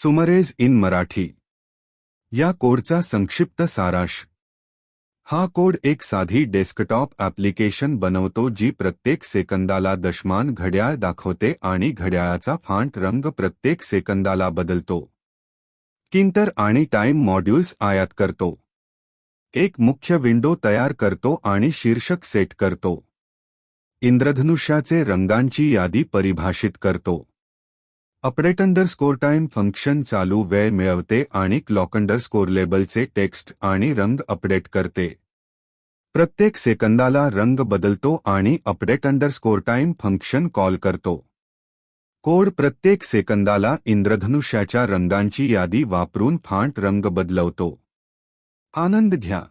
सुमरेज in Marathi या कोडचा संक्षिप्त सारांश। हा कोड एक साधी डेस्कटॉप ॲप्लिकेशन बनवतो जी प्रत्येक सेकंदाला दशमान घड्याळ दाखवते आणि घड्याळाचा फॉन्ट रंग प्रत्येक सेकंदाला बदलतो। किंटर आणि टाइम मॉड्यूल्स आयात करतो। एक मुख्य विंडो तयार करतो आणि शीर्षक सेट करतो। इंद्रधनुष्याचे रंगांची यादी परिभाषित करतो। अपडेट_टाइम फंक्शन चालू वेळ मिळवते आणि क्लॉक_ लेबलचे टेक्स्ट आणि रंग अपडेट करते। प्रत्येक सेकंदाला रंग बदलतो आणि अपडेट_टाइम फंक्शन कॉल करतो। कोड प्रत्येक सेकंदाला इंद्रधनुष्याच्या रंगांची यादी वापरून फॉन्ट रंग बदलवतो। आनंद घ्या।